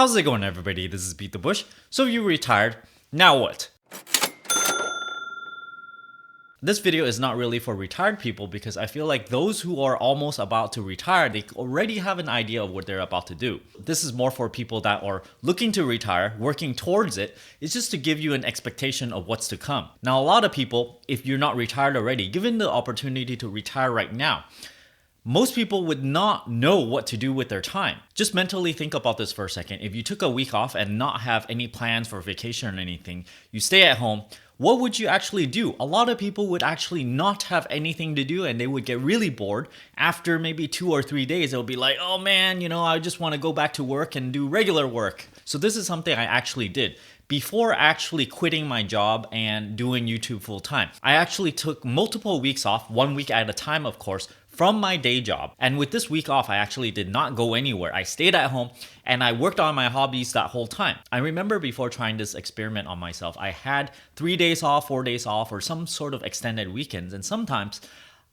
How's it going, everybody? This is BeatTheBush. So you retired, now what? This video is not really for retired people because I feel like those who are almost about to retire, they already have an idea of what they're about to do. This is more for people that are looking to retire, working towards it. It's just to give you an expectation of what's to come. Now, a lot of people, if you're not retired already, given the opportunity to retire right now, most people would not know what to do with their time. Just mentally think about this for a second. If you took a week off and not have any plans for vacation or anything, you stay at home, what would you actually do? A lot of people would actually not have anything to do and they would get really bored. After maybe 2 or 3 days, they'll be like, oh man, I just want to go back to work and do regular work. So this is something I actually did. Before actually quitting my job and doing YouTube full time, I actually took multiple weeks off, 1 week at a time, of course, from my day job. And with this week off, I actually did not go anywhere. I stayed at home and I worked on my hobbies that whole time. I remember before trying this experiment on myself, I had 3 days off, 4 days off, or some sort of extended weekends. And sometimes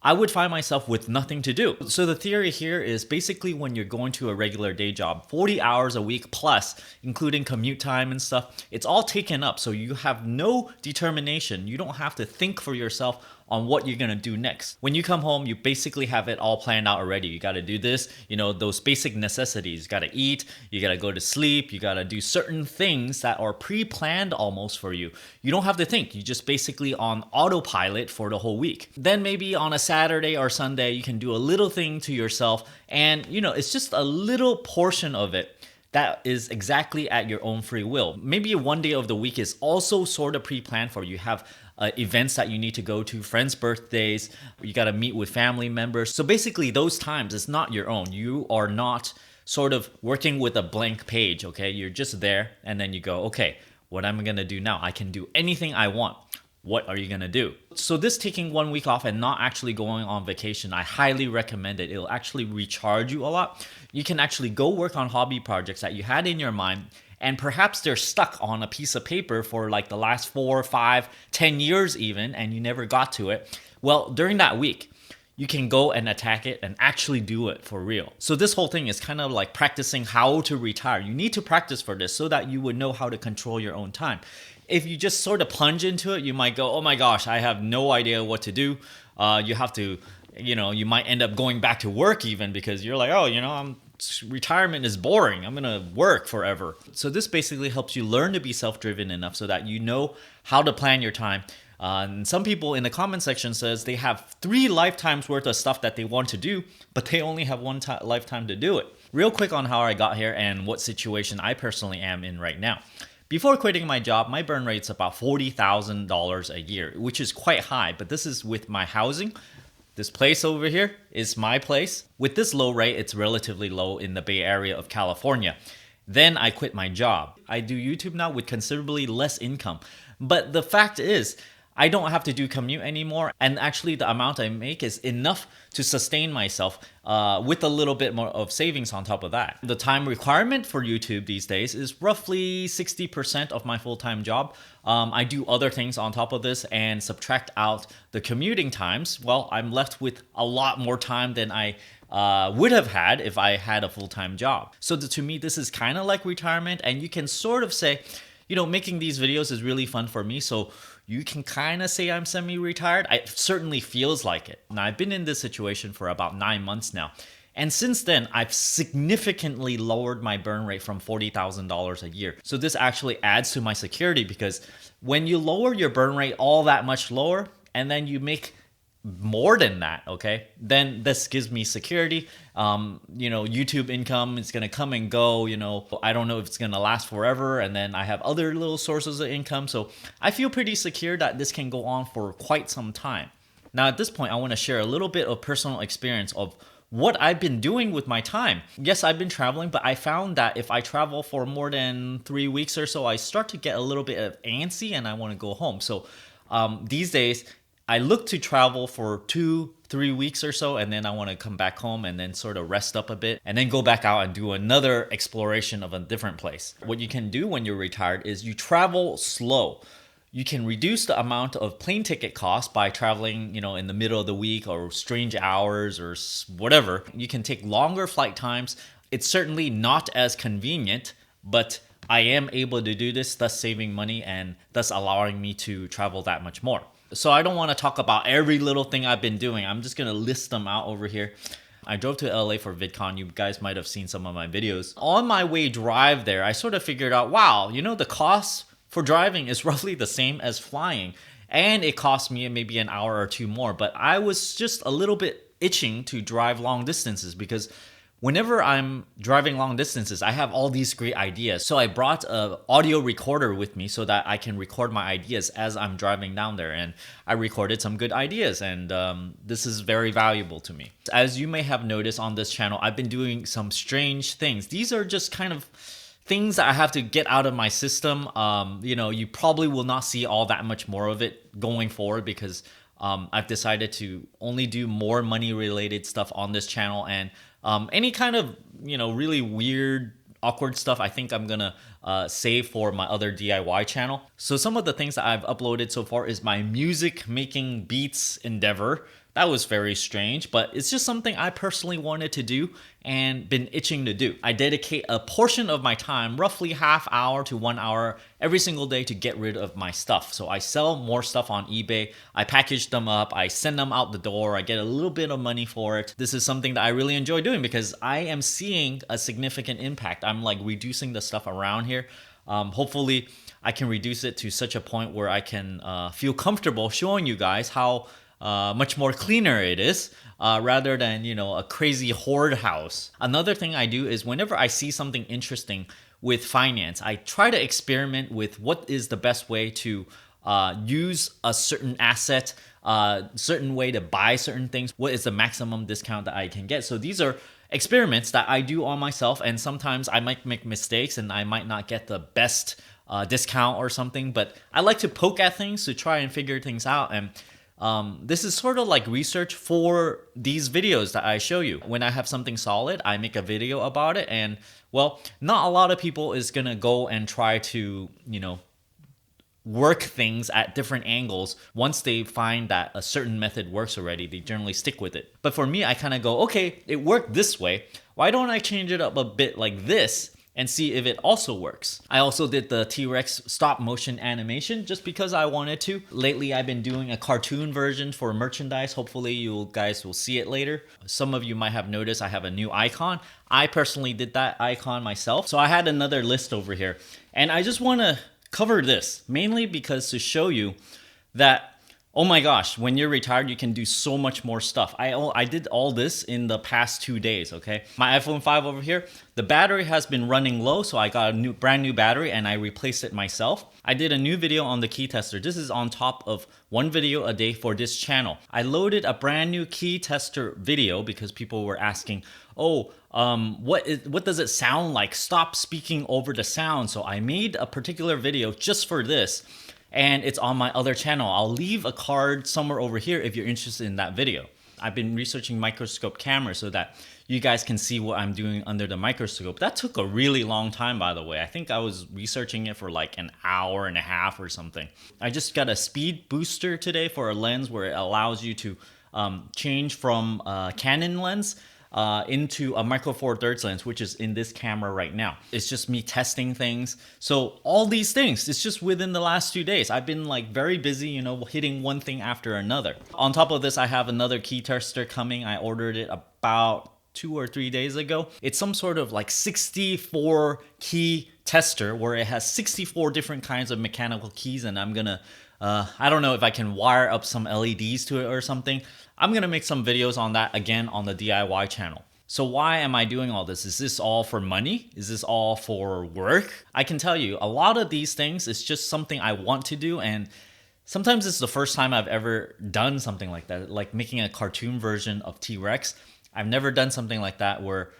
I would find myself with nothing to do. So the theory here is basically when you're going to a regular day job, 40 hours a week plus, including commute time and stuff, it's all taken up. So you have no determination. You don't have to think for yourself on what you're gonna do next. When you come home, you basically have it all planned out already. You gotta do this, those basic necessities. You gotta eat, you gotta go to sleep, you gotta do certain things that are pre-planned almost for you. You don't have to think, you just basically on autopilot for the whole week. Then maybe on a Saturday or Sunday, you can do a little thing to yourself and it's just a little portion of it that is exactly at your own free will. Maybe one day of the week is also sort of pre-planned for you. You have events that you need to go to, friends' birthdays, you got to meet with family members. So basically those times, it's not your own. You are not sort of working with a blank page, okay? You're just there and then you go, okay, what am I gonna do now? I can do anything I want. What are you gonna do? So this taking 1 week off and not actually going on vacation, I highly recommend it. It'll actually recharge you a lot. You can actually go work on hobby projects that you had in your mind, and perhaps they're stuck on a piece of paper for like the last 4, 5, 10 years even, and you never got to it. Well, during that week, you can go and attack it and actually do it for real. So this whole thing is kind of like practicing how to retire. You need to practice for this so that you would know how to control your own time. If you just sort of plunge into it, you might go, oh my gosh, I have no idea what to do. You have to, you might end up going back to work even because you're like, oh, retirement is boring. I'm gonna work forever. So this basically helps you learn to be self-driven enough so that you know how to plan your time. And some people in the comment section says they have 3 lifetimes worth of stuff that they want to do, but they only have one lifetime to do it. Real quick on how I got here and what situation I personally am in right now. Before quitting my job, my burn rate's about $40,000 a year, which is quite high, but this is with my housing. This place over here is my place. With this low rate, it's relatively low in the Bay Area of California. Then I quit my job. I do YouTube now with considerably less income. But the fact is, I don't have to do commute anymore. And actually the amount I make is enough to sustain myself with a little bit more of savings on top of that. The time requirement for YouTube these days is roughly 60% of my full-time job. I do other things on top of this and subtract out the commuting times. Well, I'm left with a lot more time than I would have had if I had a full-time job. So to me, this is kind of like retirement, and you can sort of say, making these videos is really fun for me. So you can kind of say I'm semi-retired. It certainly feels like it. Now, I've been in this situation for about 9 months now. And since then, I've significantly lowered my burn rate from $40,000 a year. So this actually adds to my security because when you lower your burn rate all that much lower, and then you make more than that, okay, then this gives me security. YouTube income is going to come and go. I don't know if it's going to last forever, and then I have other little sources of income, so I feel pretty secure that this can go on for quite some time. Now at this point, I want to share a little bit of personal experience of what I've been doing with my time. Yes, I've been traveling, but I found that if I travel for more than 3 weeks or so, I start to get a little bit of antsy and I want to go home. So these days I look to travel for 2-3 weeks or so, and then I want to come back home and then sort of rest up a bit and then go back out and do another exploration of a different place. What you can do when you're retired is you travel slow. You can reduce the amount of plane ticket costs by traveling, in the middle of the week or strange hours or whatever. You can take longer flight times. It's certainly not as convenient. but I am able to do this, thus saving money and thus allowing me to travel that much more. So I don't want to talk about every little thing I've been doing. I'm just going to list them out over here. I drove to LA for VidCon. You guys might have seen some of my videos. On my way drive there, I sort of figured out, wow, the cost for driving is roughly the same as flying. And it cost me maybe an hour or two more. But I was just a little bit itching to drive long distances because whenever I'm driving long distances, I have all these great ideas. So I brought an audio recorder with me so that I can record my ideas as I'm driving down there. And I recorded some good ideas, and this is very valuable to me. As you may have noticed on this channel, I've been doing some strange things. These are just kind of things that I have to get out of my system. You probably will not see all that much more of it going forward because I've decided to only do more money related stuff on this channel, and any kind of really weird awkward stuff I think I'm gonna save for my other DIY channel. So some of the things that I've uploaded so far is my music making beats endeavor. That was very strange, but it's just something I personally wanted to do and been itching to do. I dedicate a portion of my time, roughly half hour to 1 hour every single day, to get rid of my stuff. So I sell more stuff on eBay, I package them up, I send them out the door, I get a little bit of money for it. This is something that I really enjoy doing because I am seeing a significant impact. I'm like reducing the stuff around here. Hopefully I can reduce it to such a point where I can feel comfortable showing you guys how much more cleaner it is, rather than a crazy hoard house. Another thing I do is whenever I see something interesting with finance, I try to experiment with what is the best way to use a certain asset, certain way to buy certain things, what is the maximum discount that I can get. So these are experiments that I do on myself, and sometimes I might make mistakes and I might not get the best discount or something, but I like to poke at things to try and figure things out. And this is sort of like research for these videos that I show you. When I have something solid, I make a video about it, and well, not a lot of people is gonna go and try to, work things at different angles. Once they find that a certain method works already, they generally stick with it. But for me, I kind of go, okay, it worked this way. Why don't I change it up a bit like this and see if it also works? I also did the T-Rex stop motion animation just because I wanted to. Lately, I've been doing a cartoon version for merchandise. Hopefully you guys will see it later. Some of you might have noticed I have a new icon. I personally did that icon myself. So I had another list over here, and I just want to cover this mainly because to show you that, oh my gosh, when you're retired, you can do so much more stuff. I did all this in the past 2 days, okay? My iPhone 5 over here, the battery has been running low, so I got a brand new battery and I replaced it myself. I did a new video on the key tester. This is on top of one video a day for this channel. I loaded a brand new key tester video because people were asking, oh, what does it sound like? Stop speaking over the sound. So I made a particular video just for this, and it's on my other channel. I'll leave a card somewhere over here if you're interested in that video. I've been researching microscope cameras so that you guys can see what I'm doing under the microscope. That took a really long time, by the way. I think I was researching it for like an hour and a half or something. I just got a speed booster today for a lens where it allows you to change from a Canon lens into a micro four thirds lens, which is in this camera right now. It's just me testing things. So all these things, it's just within the last 2 days. I've been like very busy, hitting one thing after another. On top of this, I have another key tester coming. I ordered it about 2 or 3 days ago. It's some sort of like 64 key tester where it has 64 different kinds of mechanical keys, and I'm gonna I don't know if I can wire up some LEDs to it or something. I'm gonna make some videos on that again on the DIY channel. So why am I doing all this? Is this all for money? Is this all for work? I can tell you, a lot of these things is just something I want to do, and sometimes it's the first time I've ever done something like that, like making a cartoon version of T-Rex. I've never done something like that where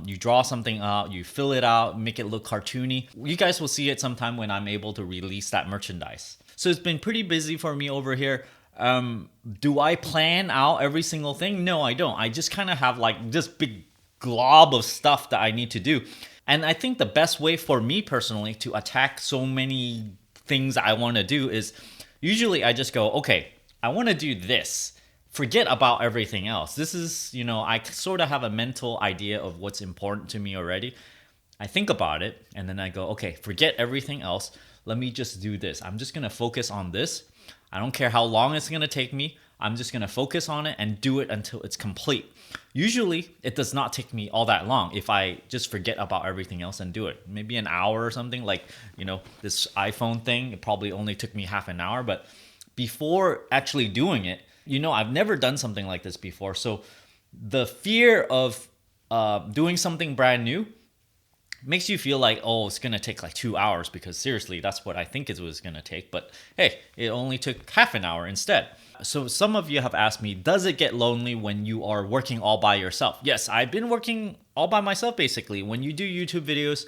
you draw something out, you fill it out, make it look cartoony. You guys will see it sometime when I'm able to release that merchandise. So it's been pretty busy for me over here. Do I plan out every single thing? No, I don't. I just kind of have like this big glob of stuff that I need to do. And I think the best way for me personally to attack so many things I want to do is usually I just go, okay, I want to do this. Forget about everything else. This is, I sort of have a mental idea of what's important to me already. I think about it and then I go, okay, forget everything else. Let me just do this. I'm just going to focus on this. I don't care how long it's going to take me. I'm just going to focus on it and do it until it's complete. Usually, it does not take me all that long if I just forget about everything else and do it. Maybe an hour or something, like, this iPhone thing, it probably only took me half an hour. But before actually doing it, I've never done something like this before. So the fear of doing something brand new makes you feel like, oh, it's going to take like 2 hours, because seriously, that's what I think it was going to take. But hey, it only took half an hour instead. So some of you have asked me, does it get lonely when you are working all by yourself? Yes, I've been working all by myself, basically. When you do YouTube videos,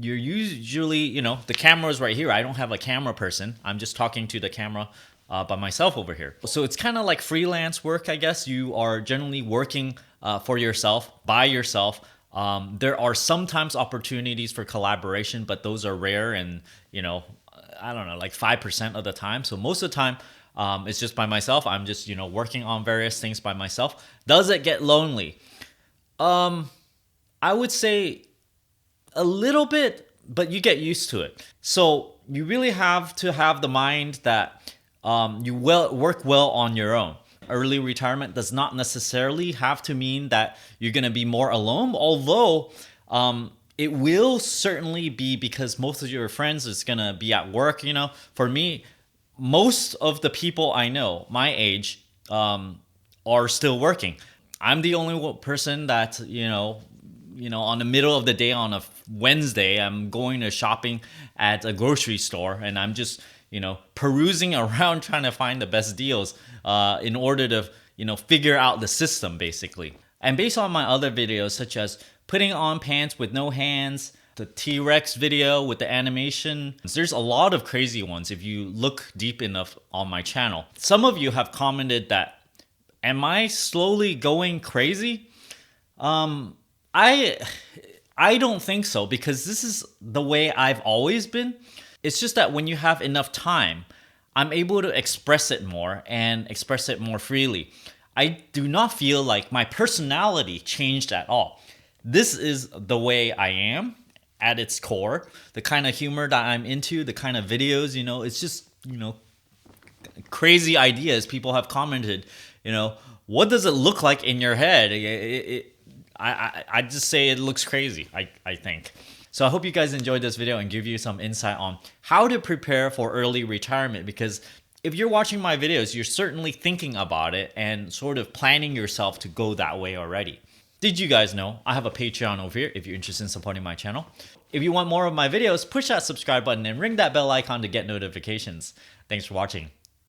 you're usually, the camera is right here. I don't have a camera person. I'm just talking to the camera by myself over here. So it's kind of like freelance work, I guess. You are generally working for yourself, by yourself. There are sometimes opportunities for collaboration, but those are rare and, I don't know, like 5% of the time. So most of the time, it's just by myself. I'm just, working on various things by myself. Does it get lonely? I would say a little bit, but you get used to it. So you really have to have the mind that you work well on your own. Early retirement does not necessarily have to mean that you're going to be more alone, although it will certainly be, because most of your friends is going to be at work. For me, most of the people I know my age are still working. I'm the only person that, on the middle of the day on a Wednesday, I'm going to shopping at a grocery store, and I'm just, perusing around trying to find the best deals in order to, figure out the system, basically. And based on my other videos, such as putting on pants with no hands, the T-Rex video with the animation, there's a lot of crazy ones if you look deep enough on my channel. Some of you have commented that, am I slowly going crazy? I don't think so, because this is the way I've always been. It's just that when you have enough time, I'm able to express it more and express it more freely. I do not feel like my personality changed at all. This is the way I am at its core, the kind of humor that I'm into, the kind of videos, it's just, crazy ideas. People have commented, what does it look like in your head? I just say it looks crazy, I think. So I hope you guys enjoyed this video and give you some insight on how to prepare for early retirement, because if you're watching my videos, you're certainly thinking about it and sort of planning yourself to go that way already. Did you guys know I have a Patreon over here if you're interested in supporting my channel? If you want more of my videos, push that subscribe button and ring that bell icon to get notifications. Thanks for watching.